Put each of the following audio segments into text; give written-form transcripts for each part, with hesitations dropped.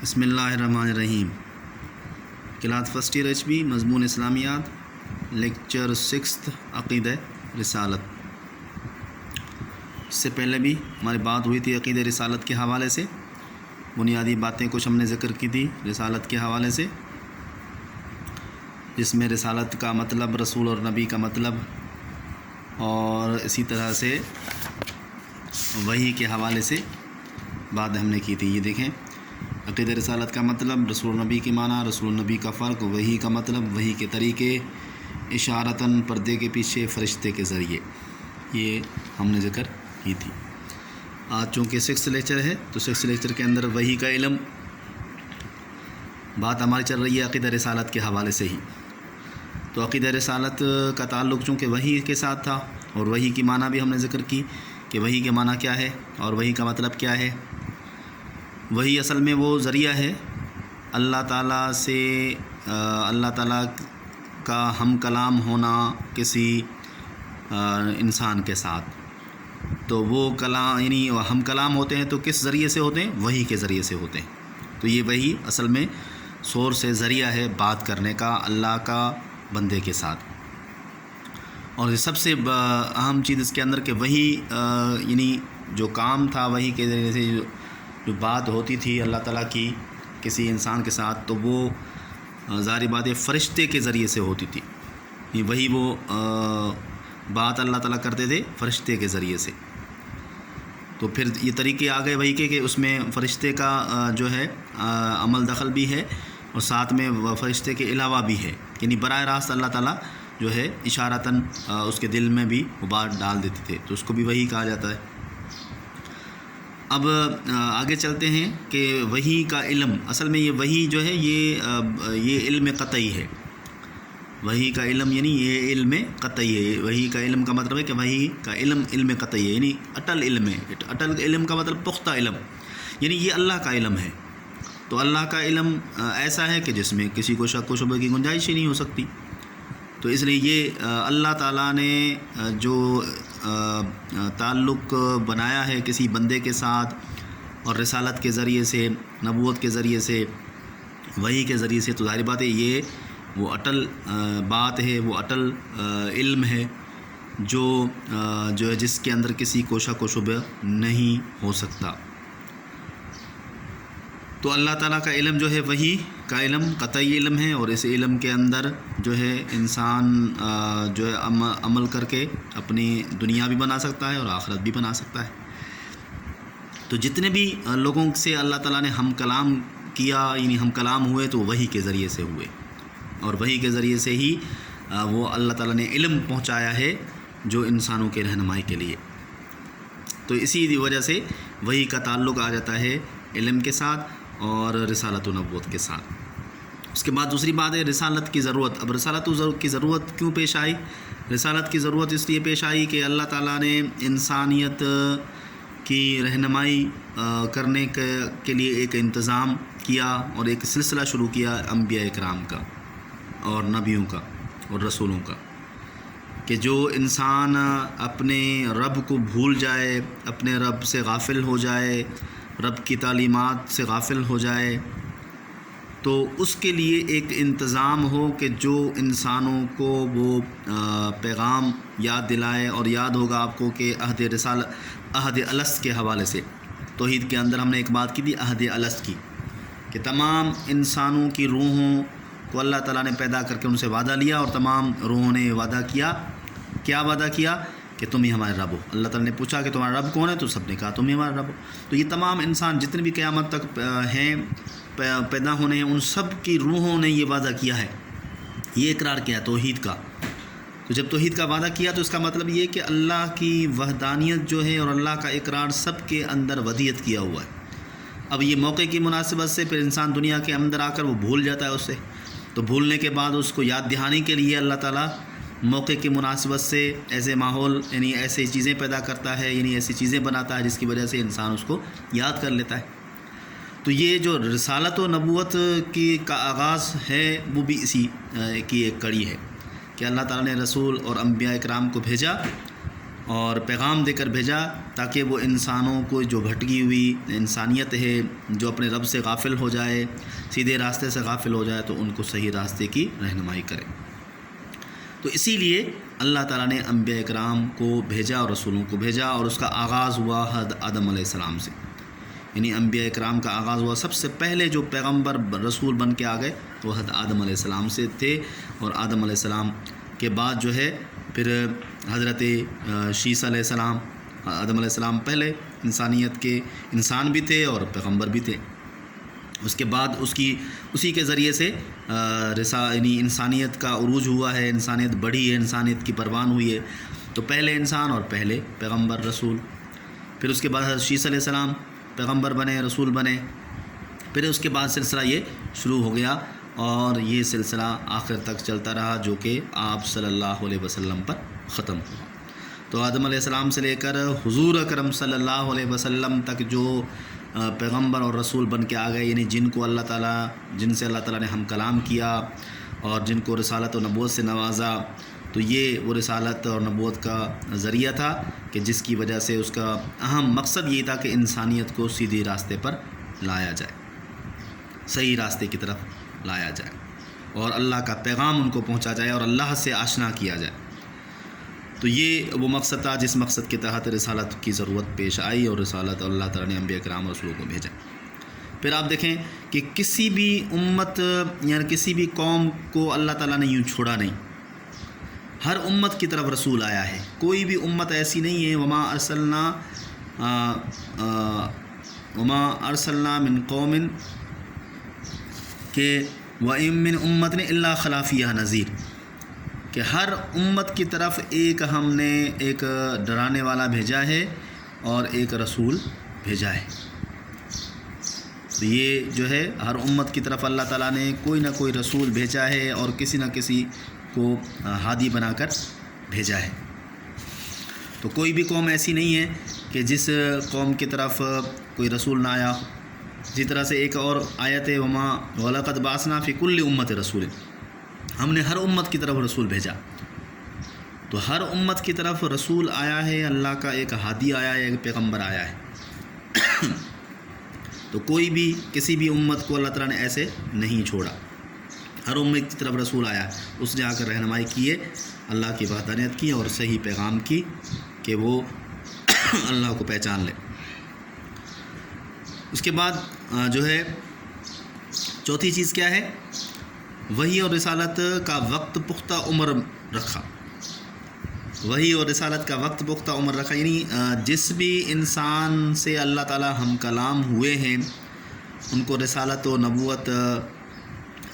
بسم اللہ الرحمن الرحیم۔ Class first year H B مضمون اسلامیات، لیکچر 6 عقیدہ رسالت۔ اس سے پہلے بھی ہماری بات ہوئی تھی عقیدہ رسالت کے حوالے سے، بنیادی باتیں کچھ ہم نے ذکر کی تھی رسالت کے حوالے سے، جس میں رسالت کا مطلب رسول اور نبی کا مطلب، اور اسی طرح سے وحی کے حوالے سے بات ہم نے کی تھی۔ یہ دیکھیں، عقیدہ رسالت کا مطلب رسول نبی کے معنی، رسول نبی کا فرق، وحی کا مطلب، وحی کے طریقے، اشارتاً پردے کے پیچھے فرشتے کے ذریعے، یہ ہم نے ذکر کی تھی۔ آج چونکہ 6 لیکچر ہے تو 6 لیکچر کے اندر وحی کا علم بات ہماری چل رہی ہے عقیدہ رسالت کے حوالے سے ہی۔ تو عقیدہ رسالت کا تعلق چونکہ وحی کے ساتھ تھا، اور وحی کی معنی بھی ہم نے ذکر کی کہ وحی کے معنی کیا ہے اور وحی کا مطلب کیا ہے۔ وحی اصل میں وہ ذریعہ ہے اللہ تعالیٰ سے، اللہ تعالیٰ کا ہم کلام ہونا کسی انسان کے ساتھ۔ تو وہ کلام یعنی ہم کلام ہوتے ہیں تو کس ذریعے سے ہوتے ہیں؟ وحی کے ذریعے سے ہوتے ہیں۔ تو یہ وحی اصل میں سورس سے ذریعہ ہے بات کرنے کا اللہ کا بندے کے ساتھ۔ اور سب سے اہم چیز اس کے اندر کہ وحی یعنی جو کام تھا وحی کے ذریعے سے جو بات ہوتی تھی اللہ تعالیٰ کی کسی انسان کے ساتھ، تو وہ ظاہر بات فرشتے کے ذریعے سے ہوتی تھی۔ وہی وہ بات اللہ تعالیٰ کرتے تھے فرشتے کے ذریعے سے۔ تو پھر یہ طریقے آ گئے وحی کے کہ اس میں فرشتے کا جو ہے عمل دخل بھی ہے، اور ساتھ میں فرشتے کے علاوہ بھی ہے، یعنی براہ راست اللہ تعالیٰ جو ہے اشارتاً اس کے دل میں بھی وہ بات ڈال دیتے تھے، تو اس کو بھی وحی کہا جاتا ہے۔ اب آگے چلتے ہیں کہ وحی کا علم، اصل میں یہ وحی جو ہے یہ علم قطعی ہے۔ وحی کا علم یعنی یہ علم قطعی ہے۔ وحی کا علم کا مطلب ہے کہ وحی کا علم قطعی ہے، یعنی اٹل علم ہے۔ اٹل علم کا مطلب پختہ علم، یعنی یہ اللہ کا علم ہے۔ تو اللہ کا علم ایسا ہے کہ جس میں کسی کو شک و شبہ کی گنجائش ہی نہیں ہو سکتی۔ تو اس لیے یہ اللہ تعالیٰ نے جو تعلق بنایا ہے کسی بندے کے ساتھ، اور رسالت کے ذریعے سے، نبوت کے ذریعے سے، وحی کے ذریعے سے، تو ظاہر بات ہے یہ وہ اٹل بات ہے، وہ اٹل علم ہے جو ہے جس کے اندر کسی کو شک و شبہ نہیں ہو سکتا۔ تو اللہ تعالیٰ کا علم جو ہے وحی کا علم قطعی علم ہے، اور اس علم کے اندر جو ہے انسان جو ہے عمل کر کے اپنی دنیا بھی بنا سکتا ہے اور آخرت بھی بنا سکتا ہے۔ تو جتنے بھی لوگوں سے اللہ تعالیٰ نے ہم کلام کیا، یعنی ہم کلام ہوئے، تو وحی کے ذریعے سے ہوئے، اور وحی کے ذریعے سے ہی وہ اللہ تعالیٰ نے علم پہنچایا ہے جو انسانوں کے رہنمائی کے لیے۔ تو اسی وجہ سے وحی کا تعلق آ جاتا ہے علم کے ساتھ اور رسالت و نبوت کے ساتھ۔ اس کے بعد دوسری بات ہے رسالت کی ضرورت۔ اب رسالت کی ضرورت کیوں پیش آئی؟ رسالت کی ضرورت اس لیے پیش آئی کہ اللہ تعالیٰ نے انسانیت کی رہنمائی کرنے کے لیے ایک انتظام کیا، اور ایک سلسلہ شروع کیا انبیاء اکرام کا اور نبیوں کا اور رسولوں کا، کہ جو انسان اپنے رب کو بھول جائے، اپنے رب سے غافل ہو جائے، رب کی تعلیمات سے غافل ہو جائے، تو اس کے لیے ایک انتظام ہو کہ جو انسانوں کو وہ پیغام یاد دلائے۔ اور یاد ہوگا آپ کو کہ عہد الست کے حوالے سے توحید کے اندر ہم نے ایک بات کی تھی عہد الست کی، کہ تمام انسانوں کی روحوں کو اللہ تعالیٰ نے پیدا کر کے ان سے وعدہ لیا، اور تمام روحوں نے وعدہ کیا، کیا وعدہ کیا؟ کہ تم ہی ہمارے رب ہو۔ اللہ تعالیٰ نے پوچھا کہ تمہارا رب کون ہے؟ تو سب نے کہا تم ہی ہمارا رب ہو۔ تو یہ تمام انسان جتنے بھی قیامت تک ہیں، پیدا ہونے ہیں، ان سب کی روحوں نے یہ وعدہ کیا ہے، یہ اقرار کیا توحید کا۔ تو جب توحید کا وعدہ کیا تو اس کا مطلب یہ کہ اللہ کی وحدانیت جو ہے اور اللہ کا اقرار سب کے اندر ودیت کیا ہوا ہے۔ اب یہ موقع کی مناسبت سے پھر انسان دنیا کے اندر آ کر وہ بھول جاتا ہے اس سے، تو بھولنے کے بعد اس کو یاد دہانی کے لیے اللہ تعالیٰ موقع کی مناسبت سے ایسے ماحول، یعنی ایسی چیزیں پیدا کرتا ہے، یعنی ایسی چیزیں بناتا ہے جس کی وجہ سے انسان اس کو یاد کر لیتا ہے۔ تو یہ جو رسالت و نبوت کا آغاز ہے وہ بھی اسی کی ایک کڑی ہے، کہ اللہ تعالیٰ نے رسول اور انبیاء اکرام کو بھیجا، اور پیغام دے کر بھیجا تاکہ وہ انسانوں کو جو بھٹکی ہوئی انسانیت ہے، جو اپنے رب سے غافل ہو جائے، سیدھے راستے سے غافل ہو جائے، تو ان کو صحیح راستے کی رہنمائی کرے۔ تو اسی لیے اللہ تعالیٰ نے انبیاء اکرام کو بھیجا اور رسولوں کو بھیجا، اور اس کا آغاز ہوا حضرت آدم علیہ السلام سے، یعنی انبیاء اکرام کا آغاز ہوا، سب سے پہلے جو پیغمبر رسول بن کے آ گئے وہ حضرت آدم علیہ السلام سے تھے، اور آدم علیہ السلام کے بعد جو ہے پھر حضرت شیس علیہ السلام۔ آدم علیہ السلام پہلے انسانیت کے انسان بھی تھے اور پیغمبر بھی تھے، اس کے بعد اسی کے ذریعے سے یعنی انسانیت کا عروج ہوا ہے، انسانیت بڑھی ہے، انسانیت کی پروان ہوئی ہے۔ تو پہلے انسان اور پہلے پیغمبر رسول، پھر اس کے بعد حضرت شیس علیہ السلام پیغمبر بنے، رسول بنے، پھر اس کے بعد سلسلہ یہ شروع ہو گیا، اور یہ سلسلہ آخر تک چلتا رہا، جو کہ آپ صلی اللہ علیہ وسلم پر ختم ہوا۔ تو آدم علیہ السلام سے لے کر حضور اکرم صلی اللہ علیہ وسلم تک جو پیغمبر اور رسول بن کے آ گئے، یعنی جن سے اللہ تعالیٰ نے ہم کلام کیا اور جن کو رسالت و نبوت سے نوازا، تو یہ وہ رسالت اور نبوت کا ذریعہ تھا کہ جس کی وجہ سے اس کا اہم مقصد یہ تھا کہ انسانیت کو سیدھے راستے پر لایا جائے، صحیح راستے کی طرف لایا جائے، اور اللہ کا پیغام ان کو پہنچا جائے اور اللہ سے آشنا کیا جائے۔ تو یہ وہ مقصد تھا جس مقصد کے تحت رسالت کی ضرورت پیش آئی، اور رسالت اللہ تعالیٰ نے انبیاء کرام رسولوں کو بھیجا۔ پھر آپ دیکھیں کہ کسی بھی امت یعنی کسی بھی قوم کو اللہ تعالیٰ نے یوں چھوڑا نہیں، ہر امت کی طرف رسول آیا ہے، کوئی بھی امت ایسی نہیں ہے وما ارسلنا من قوم کہ وَإِن مِّنْ أُمَّةٍ إِلَّا خَلَا فِيهَا نَذِيرٌ، کہ ہر امت کی طرف ہم نے ایک ڈرانے والا بھیجا ہے اور ایک رسول بھیجا ہے۔ تو یہ جو ہے ہر امت کی طرف اللہ تعالیٰ نے کوئی نہ کوئی رسول بھیجا ہے، اور کسی نہ کسی کو ہادی بنا کر بھیجا ہے۔ تو کوئی بھی قوم ایسی نہیں ہے کہ جس قوم کی طرف کوئی رسول نہ آیا۔ اسی طرح سے ایک اور آیت ہے وَلَقَدْ بَعَثْنَا فِي كُلِّ أُمَّةٍ رَسُولٍ، ہم نے ہر امت کی طرف رسول بھیجا۔ تو ہر امت کی طرف رسول آیا ہے، اللہ کا ایک ہادی آیا ہے، ایک پیغمبر آیا ہے۔ تو کوئی بھی کسی بھی امت کو اللہ تعالیٰ نے ایسے نہیں چھوڑا، ہر امت کی طرف رسول آیا، اس نے آ کر رہنمائی کی ہے، اللہ کی وحدانیت کی اور صحیح پیغام کی کہ وہ اللہ کو پہچان لے۔ اس کے بعد جو ہے چوتھی چیز کیا ہے؟ وحی اور رسالت کا وقت پختہ عمر رکھا، وحی اور رسالت کا وقت پختہ عمر رکھا، یعنی جس بھی انسان سے اللہ تعالیٰ ہم کلام ہوئے ہیں ان کو رسالت و نبوت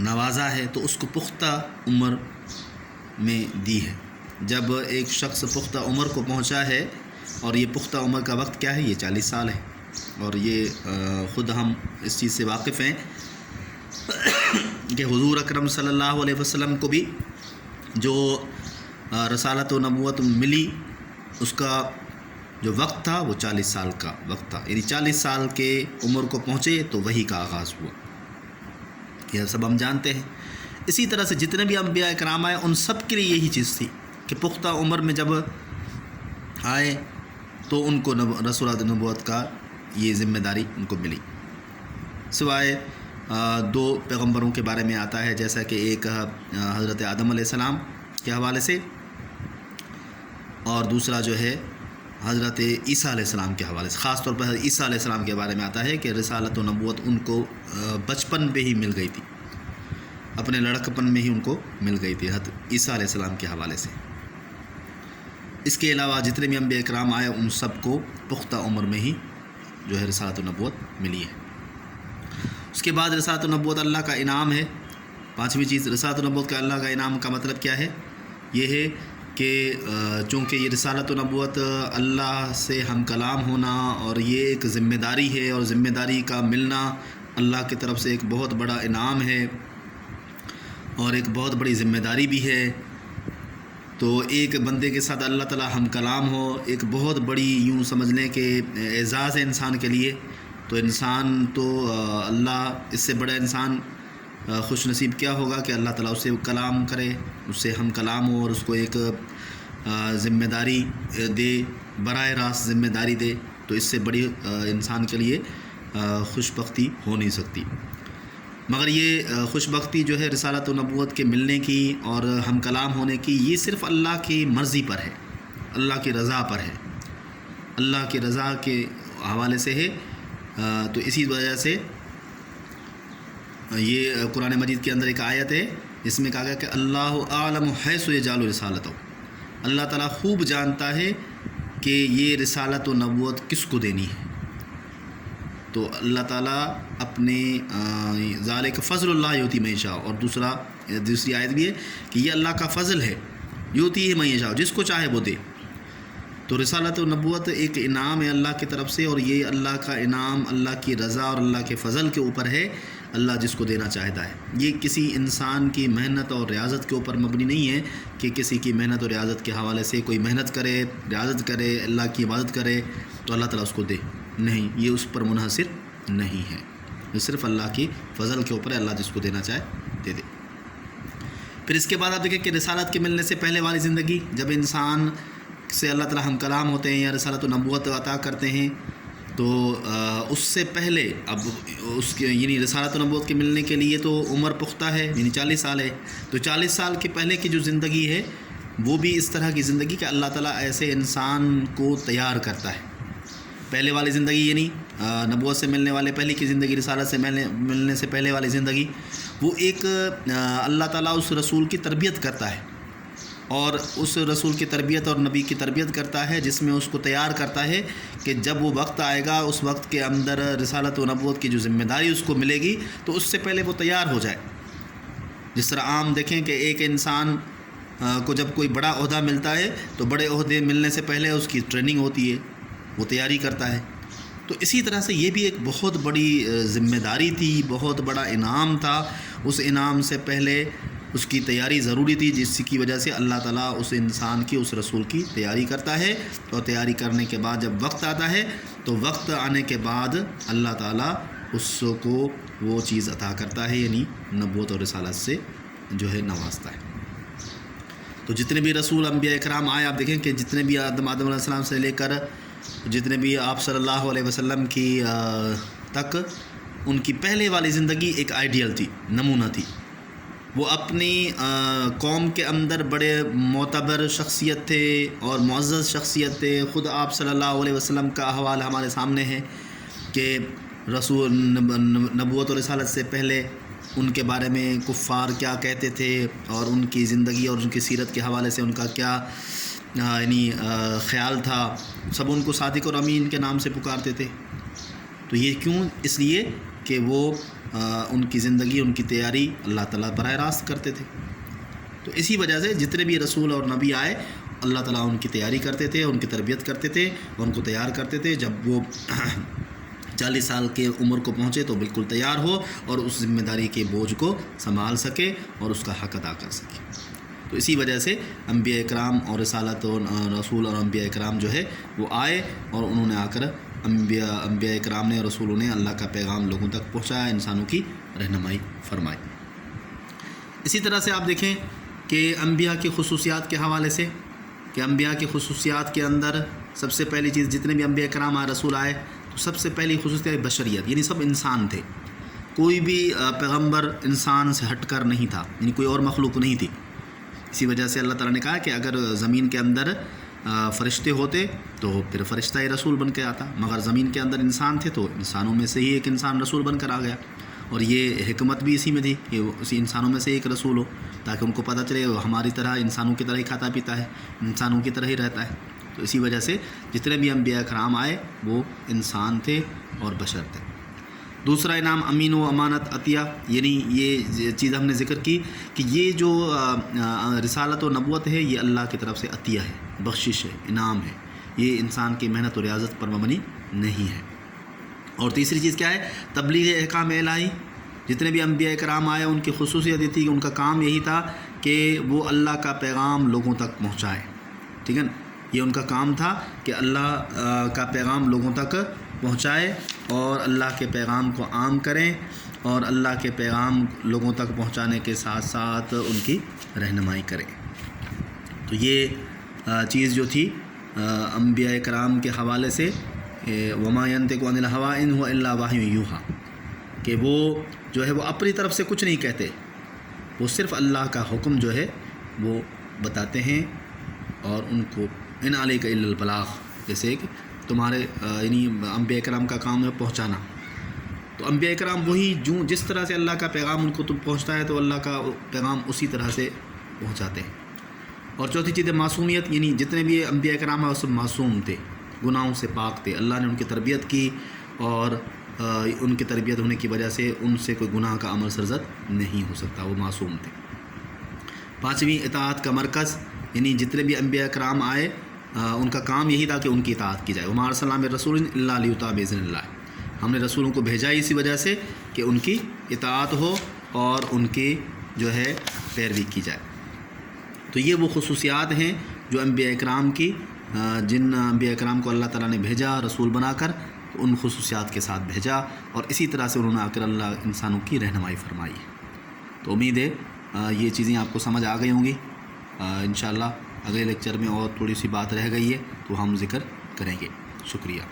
نوازا ہے، تو اس کو پختہ عمر میں دی ہے۔ جب ایک شخص پختہ عمر کو پہنچا ہے، اور یہ پختہ عمر کا وقت کیا ہے؟ یہ 40 سال ہے، اور یہ خود ہم اس چیز سے واقف ہیں کہ حضور اکرم صلی اللہ علیہ وسلم کو بھی جو رسالت و نبوت ملی، اس کا جو وقت تھا وہ 40 سال کا وقت تھا، یعنی 40 سال کے عمر کو پہنچے تو وحی کا آغاز ہوا۔ یہ سب ہم جانتے ہیں۔ اسی طرح سے جتنے بھی انبیاء کرام آئے ان سب کے لیے یہی چیز تھی کہ پختہ عمر میں جب آئے تو ان کو رسالت نبوت کا یہ ذمہ داری ان کو ملی، سوائے 2 پیغمبروں کے بارے میں آتا ہے، جیسا کہ ایک حضرت آدم علیہ السلام کے حوالے سے، اور دوسرا جو ہے حضرت عیسیٰ علیہ السلام کے حوالے سے۔ خاص طور پر حضرت عیسیٰ علیہ السلام کے بارے میں آتا ہے کہ رسالت و نبوت ان کو بچپن پہ ہی مل گئی تھی، اپنے لڑکپن میں ہی ان کو مل گئی تھی حضرت عیسیٰ علیہ السلام کے حوالے سے۔ اس کے علاوہ جتنے بھی انبیاء کرام آئے ان سب کو پختہ عمر میں ہی جو ہے رسالت و نبوت ملی ہے۔ اس کے بعد رسالت و نبوت اللہ کا انعام ہے۔ 5ویں چیز رسالت و نبوت کا اللہ کا انعام کا مطلب کیا ہے؟ یہ ہے کہ چونکہ یہ رسالت و نبوت اللہ سے ہم کلام ہونا، اور یہ ایک ذمہ داری ہے، اور ذمہ داری کا ملنا اللہ کی طرف سے ایک بہت بڑا انعام ہے اور ایک بہت بڑی ذمہ داری بھی ہے۔ تو ایک بندے کے ساتھ اللہ تعالیٰ ہم کلام ہو، ایک بہت بڑی یوں سمجھ لیں کہ اعزاز ہے انسان کے لیے۔ تو انسان تو اللہ اس سے بڑا انسان خوش نصیب کیا ہوگا کہ اللہ تعالیٰ اس سے کلام کرے، اس سے ہم کلام ہو، اور اس کو ایک ذمہ داری دے، براہ راست ذمہ داری دے، تو اس سے بڑی انسان کے لیے خوش بختی ہو نہیں سکتی۔ مگر یہ خوش بختی جو ہے رسالت و نبوت کے ملنے کی اور ہم کلام ہونے کی، یہ صرف اللہ کی مرضی پر ہے، اللہ کی رضا پر ہے، اللہ کی رضا کے حوالے سے ہے۔ تو اسی وجہ سے یہ قرآن مجید کے اندر ایک آیت ہے جس میں کہا گیا کہ اللہ اعلم حیث یجعل رسالتہ، اللہ تعالیٰ خوب جانتا ہے کہ یہ رسالت و نبوت کس کو دینی ہے۔ تو اللہ تعالیٰ اپنے ذالک فضل اللہ یؤتی من یشاء، اور دوسری آیت بھی ہے کہ یہ اللہ کا فضل ہے، یؤتی من یشاء، جس کو چاہے وہ دے۔ تو رسالت و نبوت ایک انعام ہے اللہ کی طرف سے، اور یہ اللہ کا انعام اللہ کی رضا اور اللہ کے فضل کے اوپر ہے، اللہ جس کو دینا چاہتا ہے۔ یہ کسی انسان کی محنت اور ریاضت کے اوپر مبنی نہیں ہے کہ کسی کی محنت اور ریاضت کے حوالے سے کوئی محنت کرے، ریاضت کرے، اللہ کی عبادت کرے تو اللہ تعالیٰ اس کو دے، نہیں، یہ اس پر منحصر نہیں ہے، یہ صرف اللہ کی فضل کے اوپر ہے، اللہ جس کو دینا چاہے دے دے۔ پھر اس کے بعد آپ دیکھیں کہ رسالت کے ملنے سے پہلے والی زندگی، جب انسان سے اللہ تعالیٰ ہم کلام ہوتے ہیں یا رسالت و نبوت عطا کرتے ہیں، تو اس سے پہلے اب اس کے یعنی رسالت و نبوت کے ملنے کے لیے تو عمر پختہ ہے، یعنی 40 سال ہے، تو 40 سال کے پہلے کی جو زندگی ہے وہ بھی اس طرح کی زندگی کہ اللہ تعالیٰ ایسے انسان کو تیار کرتا ہے۔ پہلے والی زندگی یعنی نبوت سے ملنے والے پہلے کی زندگی، رسالت سے ملنے سے پہلے والی زندگی، وہ ایک اللہ تعالیٰ اس رسول کی تربیت کرتا ہے، اور اس رسول کی تربیت اور نبی کی تربیت کرتا ہے جس میں اس کو تیار کرتا ہے کہ جب وہ وقت آئے گا، اس وقت کے اندر رسالت و نبوت کی جو ذمہ داری اس کو ملے گی تو اس سے پہلے وہ تیار ہو جائے۔ جس طرح عام دیکھیں کہ ایک انسان کو جب کوئی بڑا عہدہ ملتا ہے تو بڑے عہدے ملنے سے پہلے اس کی ٹریننگ ہوتی ہے، وہ تیاری کرتا ہے۔ تو اسی طرح سے یہ بھی ایک بہت بڑی ذمہ داری تھی، بہت بڑا انعام تھا، اس انعام سے پہلے اس کی تیاری ضروری تھی، جس کی وجہ سے اللہ تعالیٰ اس انسان کی، اس رسول کی تیاری کرتا ہے، اور تیاری کرنے کے بعد جب وقت آتا ہے تو وقت آنے کے بعد اللہ تعالیٰ اس کو وہ چیز عطا کرتا ہے، یعنی نبوت اور رسالت سے جو ہے نوازتا ہے۔ تو جتنے بھی رسول انبیاء اکرام آئے، آپ دیکھیں کہ جتنے بھی آدم علیہ السلام سے لے کر جتنے بھی آپ صلی اللہ علیہ وسلم کی تک، ان کی پہلے والی زندگی ایک آئیڈیل تھی، نمونہ تھی۔ وہ اپنی قوم کے اندر بڑے معتبر شخصیت تھے اور معزز شخصیت تھے۔ خود آپ صلی اللہ علیہ وسلم کا احوال ہمارے سامنے ہے کہ رسول نبوت اور رسالت سے پہلے ان کے بارے میں کفار کیا کہتے تھے، اور ان کی زندگی اور ان کی سیرت کے حوالے سے ان کا کیا یعنی خیال تھا۔ سب ان کو صادق اور امین کے نام سے پکارتے تھے۔ تو یہ کیوں؟ اس لیے کہ وہ ان کی زندگی، ان کی تیاری اللہ تعالیٰ براہ راست کرتے تھے۔ تو اسی وجہ سے جتنے بھی رسول اور نبی آئے، اللہ تعالیٰ ان کی تیاری کرتے تھے، ان کی تربیت کرتے تھے، ان کو تیار کرتے تھے۔ جب وہ 40 سال کے عمر کو پہنچے تو بالکل تیار ہو اور اس ذمہ داری کے بوجھ کو سنبھال سکے اور اس کا حق ادا کر سکے۔ تو اسی وجہ سے انبیاء اکرام اور رسالت و رسول اور انبیاء اکرام جو ہے وہ آئے، اور انہوں نے آ کر انبیاء اکرام نے، رسولوں نے اللہ کا پیغام لوگوں تک پہنچایا، انسانوں کی رہنمائی فرمائی۔ اسی طرح سے آپ دیکھیں کہ انبیاء کی خصوصیات کے حوالے سے، کہ انبیاء کی خصوصیات کے اندر سب سے پہلی چیز، جتنے بھی انبیاء اکرام آئے، رسول آئے، تو سب سے پہلی خصوصیت بشریت، یعنی سب انسان تھے۔ کوئی بھی پیغمبر انسان سے ہٹ کر نہیں تھا، یعنی کوئی اور مخلوق نہیں تھی۔ اسی وجہ سے اللہ تعالیٰ نے کہا کہ اگر زمین کے اندر فرشتے ہوتے تو پھر فرشتہ ہی رسول بن کے آتا، مگر زمین کے اندر انسان تھے تو انسانوں میں سے ہی ایک انسان رسول بن کر آ گیا۔ اور یہ حکمت بھی اسی میں تھی کہ اسی انسانوں میں سے ایک رسول ہو، تاکہ ان کو پتہ چلے وہ ہماری طرح، انسانوں کی طرح ہی کھاتا پیتا ہے، انسانوں کی طرح ہی رہتا ہے۔ تو اسی وجہ سے جتنے بھی انبیاء کرام آئے وہ انسان تھے اور بشر تھے۔ دوسرا انعام امین و امانت عطیہ، یعنی یہ چیز ہم نے ذکر کی کہ یہ جو رسالت و نبوت ہے یہ اللہ کی طرف سے عطیہ ہے، بخشش ہے، انعام ہے، یہ انسان کی محنت و ریاضت پر مبنی نہیں ہے۔ اور تیسری چیز کیا ہے؟ تبلیغ احکام الہی۔ جتنے بھی انبیاء کرام آئے ان کی خصوصیت یہ تھی کہ ان کا کام یہی تھا کہ وہ اللہ کا پیغام لوگوں تک پہنچائے، ٹھیک ہے نا؟ یہ ان کا کام تھا کہ اللہ کا پیغام لوگوں تک پہنچائے اور اللہ کے پیغام کو عام کریں، اور اللہ کے پیغام لوگوں تک پہنچانے کے ساتھ ساتھ ان کی رہنمائی کریں۔ تو یہ چیز جو تھی انبیاء کرام کے حوالے سے وما ينطق عن الهوى ان هو الا وحی یوحیٰ، کہ وہ جو ہے وہ اپنی طرف سے کچھ نہیں کہتے، وہ صرف اللہ کا حکم جو ہے وہ بتاتے ہیں، اور ان کو ان علیک الا البلاغ، جیسے کہ تمہارے یعنی انبیاء کرام کا کام ہے پہنچانا، تو انبیاء کرام وہی جس طرح سے اللہ کا پیغام ان کو تم پہنچتا ہے تو اللہ کا پیغام اسی طرح سے پہنچاتے ہیں۔ اور چوتھی چیز ہے معصومیت، یعنی جتنے بھی انبیاء کرام ہیں وہ سب معصوم تھے، گناہوں سے پاک تھے، اللہ نے ان کی تربیت کی، اور ان کی تربیت ہونے کی وجہ سے ان سے کوئی گناہ کا عمل سرزد نہیں ہو سکتا، وہ معصوم تھے۔ پانچویں اطاعت کا مرکز، یعنی جتنے بھی انبیاء کرام آئے ان کا کام یہی تھا کہ ان کی اطاعت کی جائے، وما ارسلنا من رسول الا لیطاع باذن اللہ، ہم نے رسولوں کو بھیجا اسی وجہ سے کہ ان کی اطاعت ہو اور ان کی جو ہے پیروی کی جائے۔ تو یہ وہ خصوصیات ہیں جو انبیاء کرام کی، جن انبیاء کرام کو اللہ تعالیٰ نے بھیجا رسول بنا کر، ان خصوصیات کے ساتھ بھیجا، اور اسی طرح سے انہوں نے آ کر اللہ انسانوں کی رہنمائی فرمائی۔ تو امید ہے یہ چیزیں آپ کو سمجھ آ گئی ہوں گی۔ انشاءاللہ اگلے لیکچر میں اور تھوڑی سی بات رہ گئی ہے تو ہم ذکر کریں گے۔ شکریہ۔